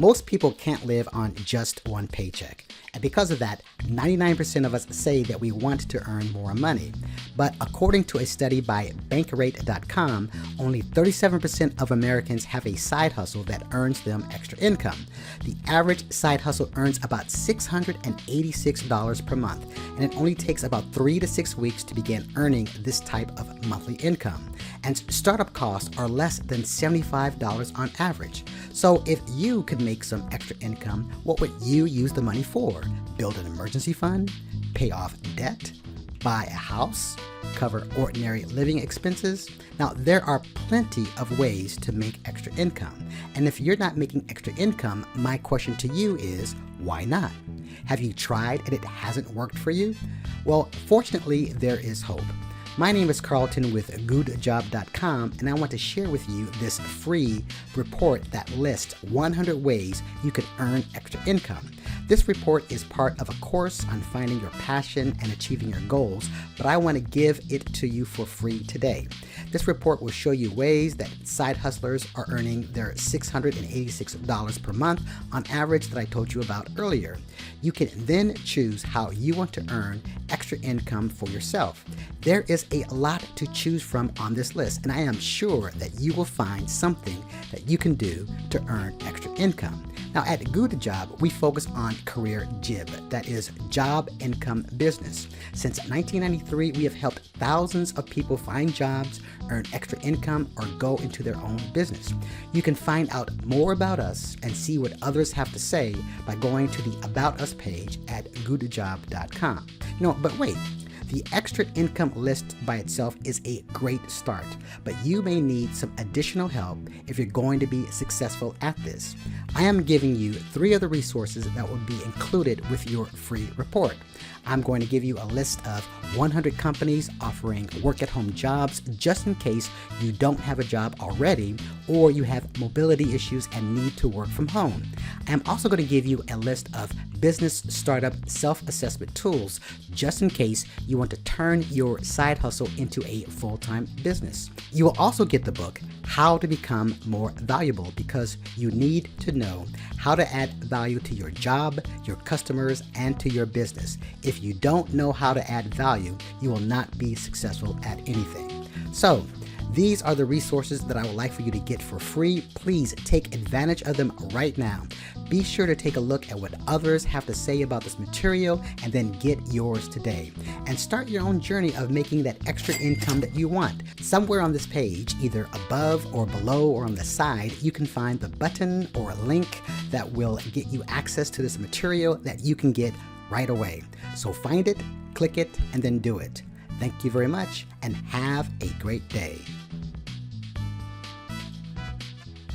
Most people can't live on just one paycheck. And because of that, 99% of us say that we want to earn more money. But according to a study by Bankrate.com, only 37% of Americans have a side hustle that earns them extra income. The average side hustle earns about $686 per month, and it only takes about 3 to 6 weeks to begin earning this type of monthly income. And startup costs are less than $75 on average. So if you could make some extra income, what would you use the money for? Build an emergency fund? Pay off debt? Buy a house? Cover ordinary living expenses? Now, there are plenty of ways to make extra income. And if you're not making extra income, my question to you is, why not? Have you tried and it hasn't worked for you? Well, fortunately, there is hope. My name is Carlton with goodjob.com, and I want to share with you this free report that lists 100 ways you can earn extra income. This report is part of a course on finding your passion and achieving your goals, but I want to give it to you for free today. This report will show you ways that side hustlers are earning their $686 per month on average that I told you about earlier. You can then choose how you want to earn extra income for yourself. There is a lot to choose from on this list, and I am sure that you will find something that you can do to earn extra income. Now at Good Job, we focus on career JIB, that is job income business. Since 1993, we have helped thousands of people find jobs, earn extra income, or go into their own business. You can find out more about us and see what others have to say by going to the About Us page at goodjob.com. But wait. The extra income list by itself is a great start, but you may need some additional help if you're going to be successful at this. I am giving you 3 other resources that will be included with your free report. I'm going to give you a list of 100 companies offering work-at-home jobs just in case you don't have a job already or you have mobility issues and need to work from home. I'm also going to give you a list of business startup self-assessment tools just in case you want to turn your side hustle into a full-time business. You will also get the book, How to Become More Valuable, because you need to know how to add value to your job, your customers, and to your business. If you don't know how to add value, you will not be successful at anything. So, these are the resources that I would like for you to get for free. Please take advantage of them right now. Be sure to take a look at what others have to say about this material and then get yours today. And start your own journey of making that extra income that you want. Somewhere on this page, either above or below or on the side, you can find the button or a link that will get you access to this material that you can get right away. So find it, click it, and then do it. Thank you very much and have a great day.